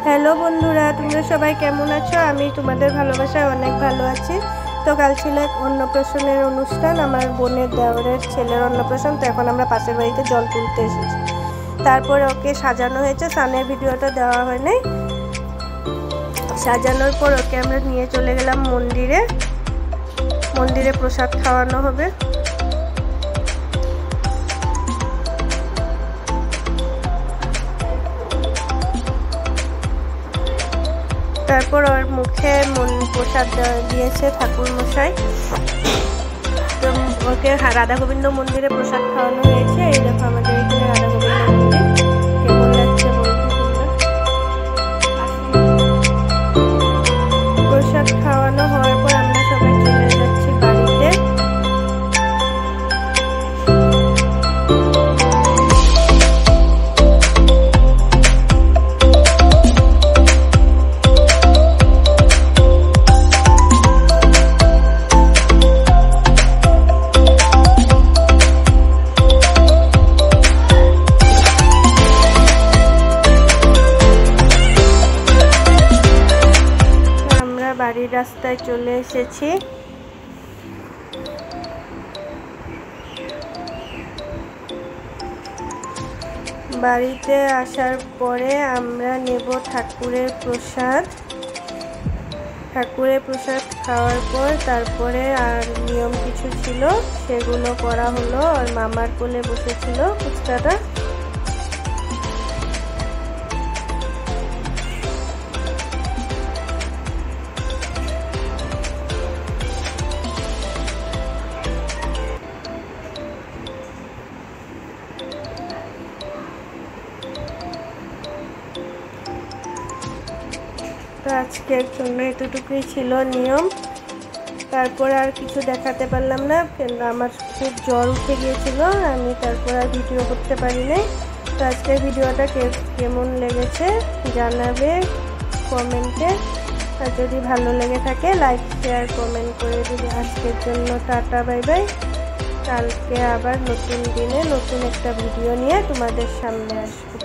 Hello বন্ধুরা, তোমরা সবাই কেমন আছো? আমি তোমাদের ভালোবাসায় অনেক ভালো আছি। তো কাল ছিল এক অন্নপ্রাশনের অনুষ্ঠান, আমার বোনের দেওরের ছেলের অন্নপ্রাশন। তো এখন আমরা পাশের বাড়িতে জল তুলতে এসেছি। তারপরে ওকে সাজানো হয়েছে, স্নানের ভিডিওটা দেওয়া হয় নাই। সাজানোর পর ওকে আমরা নিয়ে চলে গেলাম মন্দিরে প্রসাদ খাওয়ানো হবে। তারপর ওর মুখে প্রসাদ দিয়েছে ঠাকুর মশাই। তো ওকে রাধা গোবিন্দ মন্দিরে প্রসাদ খাওয়ানো হয়েছে। এই দেখো আমাদের এখানে রাধা গোবিন্দ মন্দির, কেমন লাগছে বলতে তোমরা। প্রসাদ খাওয়ানো হওয়ার পর আমরা সবাই চলে যাচ্ছি বাড়িতে। বাড়ির রাস্তায় চলে এসেছি। বাড়িতে আসার পরে আমরা নেব ঠাকুরের প্রসাদ। খাওয়ার পর তারপরে আর নিয়ম কিছু ছিল, সেগুলো করা হলো। আর মামার কোলে বসেছিল ফুচকাটা। তো আজকের জন্য এতটুকুই ছিল নিয়ম। তারপর আর কিছু দেখাতে পারলাম না, কিন্তু আমার খুব জ্বর উঠে গিয়েছিল, আমি তারপর আর ভিডিও করতে পারি নাই। তো আজকের ভিডিওটা কেমন লেগেছে জানাবে কমেন্টে। আর যদি ভালো লেগে থাকে লাইক শেয়ার কমেন্ট করে দিবে। আজকের জন্য টাটা, বাই বাই। কালকে আবার নতুন দিনে নতুন একটা ভিডিও নিয়ে তোমাদের সামনে আসবো।